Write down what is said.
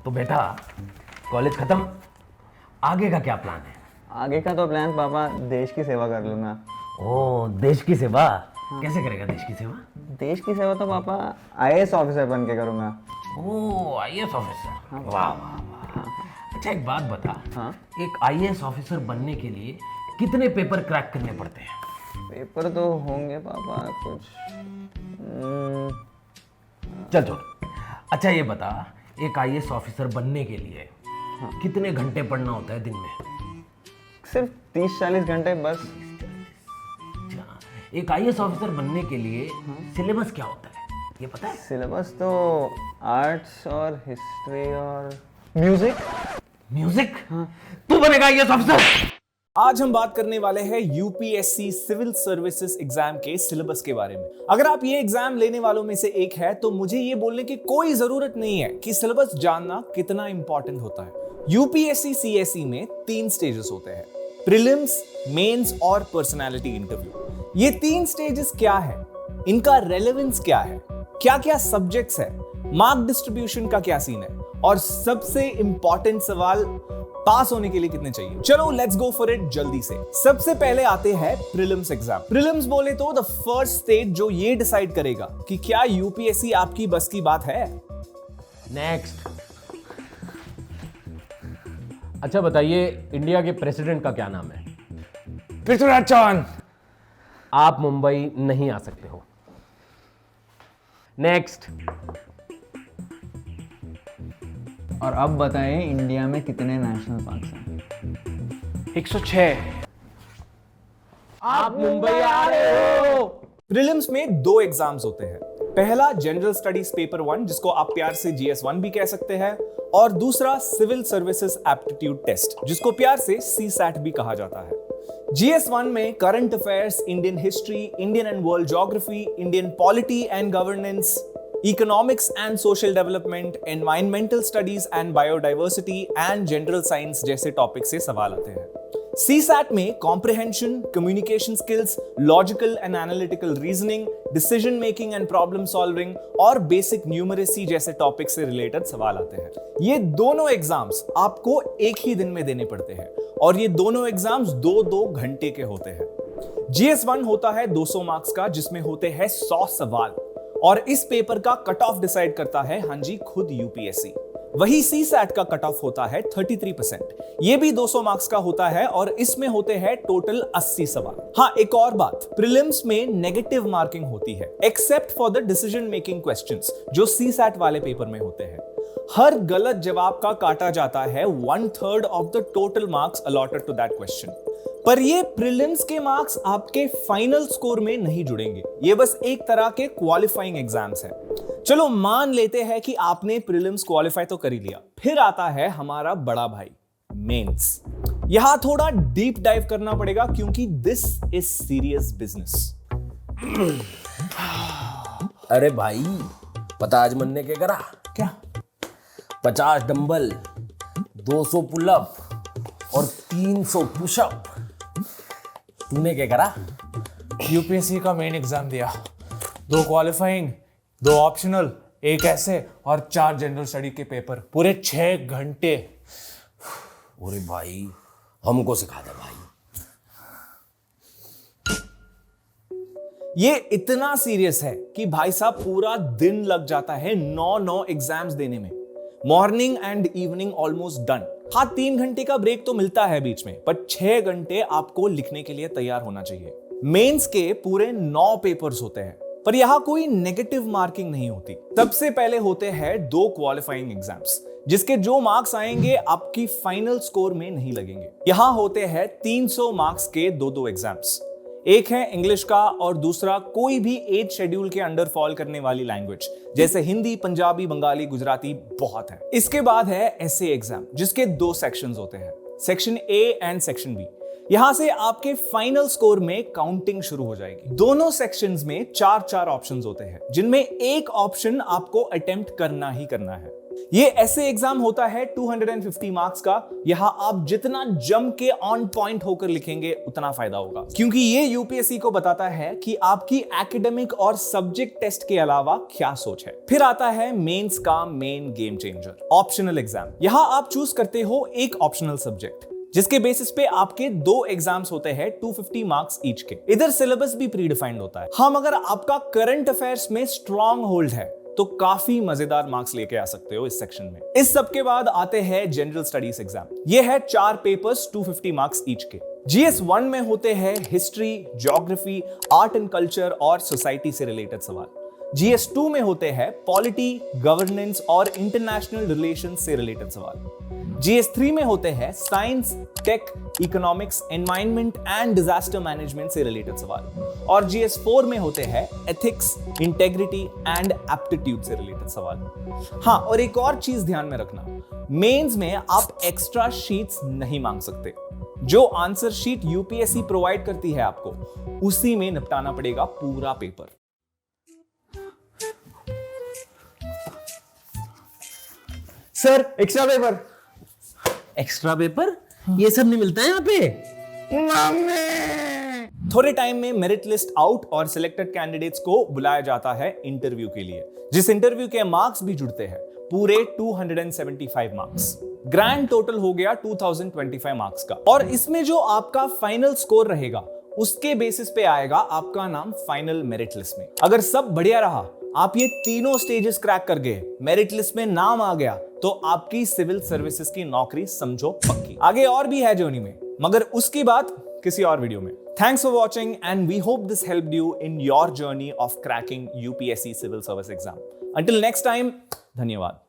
तो बेटा कॉलेज खत्म, आगे का क्या प्लान है? आगे का तो प्लान पापा देश की सेवा कर लूँगा। ओ, देश की सेवा? कैसे करेगा देश की सेवा? देश की सेवा तो पापा आईएएस ऑफिसर बन के करूँगा। ओ, आईएएस ऑफिसर, वाह वाह वाह। अच्छा एक बात बता, हाँ। एक आईएएस ऑफिसर बनने के लिए कितने पेपर क्रैक करने पड़ते हैं? पेपर तो होंगे पापा कुछ चल छोड़। अच्छा ये बता, एक आईएएस ऑफिसर बनने के लिए कितने घंटे पढ़ना होता है दिन में? सिर्फ 30-40 घंटे बस। अच्छा, एक आईएएस ऑफिसर बनने के लिए सिलेबस क्या होता है, ये पता है? सिलेबस तो आर्ट्स और हिस्ट्री और म्यूजिक। म्यूजिक? तू बनेगा आईएएस ऑफिसर? आज हम बात करने वाले हैं यूपीएससी सिविल सर्विसेज एग्जाम के सिलेबस के बारे में। अगर आप ये एग्जाम लेने वालों में से एक है तो मुझे ये बोलने की कोई जरूरत नहीं है कि सिलेबस जानना कितना इंपॉर्टेंट होता है। यूपीएससी सीएसई में 3 स्टेजेस होते हैं, प्रीलिम्स, मेंस और पर्सनालिटी इंटरव्यू। ये 3 स्टेजेस क्या है, इनका रेलेवेंस क्या है, क्या क्या सब्जेक्ट्स है, मार्क डिस्ट्रीब्यूशन का क्या सीन है, और सबसे इंपॉर्टेंट सवाल, पास होने के लिए कितने चाहिए। चलो लेट्स गो फॉर इट जल्दी से। सबसे पहले आते हैं प्रीलिम्स एग्जाम। प्रीलिम्स बोले तो द फर्स्ट स्टेज जो ये डिसाइड करेगा कि क्या यूपीएससी आपकी बस की बात है। नेक्स्ट। अच्छा बताइए, इंडिया के प्रेसिडेंट का क्या नाम है? पृथ्वीराज चौहान। आप मुंबई नहीं आ सकते हो। नेक्स्ट। और अब बताएं इंडिया में कितने नेशनल पार्क्स हैं? 106। आप मुंबई आ रहे हो? प्रीलिम्स में 2 एग्जाम्स होते हैं। पहला जनरल स्टडीज पेपर 1 जिसको आप प्यार से GS1 भी कह सकते हैं, और दूसरा सिविल सर्विसेज एप्टीट्यूड टेस्ट जिसको प्यार से CSAT भी कहा जाता है। GS1 में current affairs, Indian history, Indian and world geography, Indian polity and governance, economics and social development, environmental studies and biodiversity and general science जैसे टॉपिक से सवाल आते हैं। CSAT में comprehension, communication skills, logical and analytical reasoning, decision making and problem solving और basic numeracy जैसे topic से related सवाल आते हैं। ये दोनों एग्जाम्स आपको एक ही दिन में देने पड़ते हैं और ये दोनों एग्जाम्स 2-2 घंटे के होते हैं। GS1 होता है 200 मार्क्स का जिसमें होते हैं 100 सवाल, और इस पेपर का कट ऑफ डिसाइड करता है हाँ जी खुद यूपीएससी। वही CSAT का कट ऑफ होता है 33%, ये भी 200 मार्क्स का होता है और इसमें होते हैं टोटल 80 सवाल। हाँ एक और बात, प्रीलिम्स में नेगेटिव मार्किंग होती है except for the decision making questions जो CSAT वाले पेपर में होते हैं। हर गलत जवाब का काटा जाता है 1/3 of the total marks allotted to that question. पर ये प्रीलिम्स के मार्क्स आपके फाइनल स्कोर में नहीं जुड़ेंगे, ये बस एक तरह के क्वालिफाइंग एग्जाम्स हैं। चलो मान लेते हैं कि आपने प्रीलिम्स क्वालिफाई तो कर ही लिया, फिर आता है हमारा बड़ा भाई मेंस। यहां थोड़ा डीप डाइव करना पड़ेगा क्योंकि दिस इज सीरियस बिजनेस। अरे भाई, पता आज मन ने क्या करा? क्या? 50 डंबल, 200 पुलअप और 300 पुशअप। तूने क्या करा? यूपीएससी का मेन एग्जाम दिया, 2 क्वालिफाइंग, 2 ऑप्शनल, 1 ऐसे और 4 जनरल स्टडी के पेपर, पूरे 6 घंटे। अरे भाई, हमको सिखा दे भाई। ये इतना सीरियस है कि भाई साहब पूरा दिन लग जाता है 9 एग्जाम्स देने में। Morning and evening almost done. हाँ 3 घंटे का ब्रेक तो मिलता है बीच में, पर 6 घंटे आपको लिखने के लिए तैयार होना चाहिए। मेंस के पूरे 9 पेपर्स होते हैं, पर यहां कोई नेगेटिव मार्किंग नहीं होती। सबसे पहले होते हैं 2 क्वालिफाइंग एग्जाम्स जिसके जो मार्क्स आएंगे आपकी फाइनल स्कोर में नहीं लगेंगे। यहां होते हैं 300 मार्क्स के 2 एग्जाम्स, एक है इंग्लिश का और दूसरा कोई भी एज शेड्यूल के अंडर फॉल करने वाली लैंग्वेज जैसे हिंदी, पंजाबी, बंगाली, गुजराती बहुत है। इसके बाद है एसए एग्जाम जिसके 2 सेक्शंस होते हैं, section A and section B. यहां से आपके फाइनल स्कोर में काउंटिंग शुरू हो जाएगी। दोनों सेक्शंस में 4 ऑप्शंस होते हैं जिनमें एक ऑप्शन आपको अटेम्प्ट करना ही करना है। ये ऐसे एग्जाम होता है 250 मार्क्स का। यहां आप जितना जम के ऑन पॉइंट होकर लिखेंगे उतना फायदा होगा, क्योंकि ये यूपीएससी को बताता है कि आपकी एकेडमिक और सब्जेक्ट टेस्ट के अलावा क्या सोच है। फिर आता है मेंस का main game changer, optional exam. यहां आप चूज करते हो एक ऑप्शनल सब्जेक्ट, जिसके बेसिस पे आपके 2 एग्जाम्स होते हैं 250 मार्क्स ईच के। इधर सिलेबस भी प्री डिफाइंड होता है। हम अगर आपका करंट अफेयर्स में स्ट्रॉन्ग होल्ड है तो काफी मजेदार मार्क्स लेके आ सकते हो इस सेक्शन में। इस सब के बाद आते हैं जनरल स्टडीज एग्जाम। ये है 4 पेपर्स 250 मार्क्स ईच के। जीएस 1 में होते हैं history, geography, art and culture और सोसाइटी से रिलेटेड सवाल। जीएस 2 में होते हैं पॉलिटी, गवर्नेंस और इंटरनेशनल रिलेशंस से रिलेटेड सवाल। जीएस 3 में होते हैं science, tech, economics, environment and disaster management से रिलेटेड सवाल। और जीएस 4 में होते हैं एथिक्स, इंटेग्रिटी एंड एप्टीट्यूड से रिलेटेड सवाल। हाँ, और एक और चीज ध्यान में रखना, मेंस में आप एक्स्ट्रा शीट्स नहीं मांग सकते। जो आंसर शीट यूपीएससी प्रोवाइड करती है आपको, उसी में निपटाना पड़ेगा पूरा paper. Sir extra paper. Extra paper ये सब नहीं मिलता है यहाँ पे। थोड़े टाइम में मेरिट लिस्ट आउट और सिलेक्टेड कैंडिडेट्स को बुलाया जाता है इंटरव्यू के लिए, जिस इंटरव्यू के मार्क्स भी जुड़ते हैं, पूरे 275 मार्क्स। ग्रैंड टोटल हो गया 2025 मार्क्स का। और इसमें जो आपका फाइनल स्कोर रहेगा, उसके बेसिस पे आएगा आपका नाम फाइनल मेरिट लिस्ट में। अगर सब बढ़िया रहा, आप ये तीनों स्टेजेस क्रैक कर गए, मेरिट लिस्ट में नाम आ गया, तो आपकी सिविल सर्विसेज की नौकरी समझो पक्की। आगे और भी है जर्नी में, मगर उसकी बात किसी और वीडियो में। Thanks for watching and we hope this helped you in your journey of cracking UPSC civil service exam. Until next time, धन्यवाद।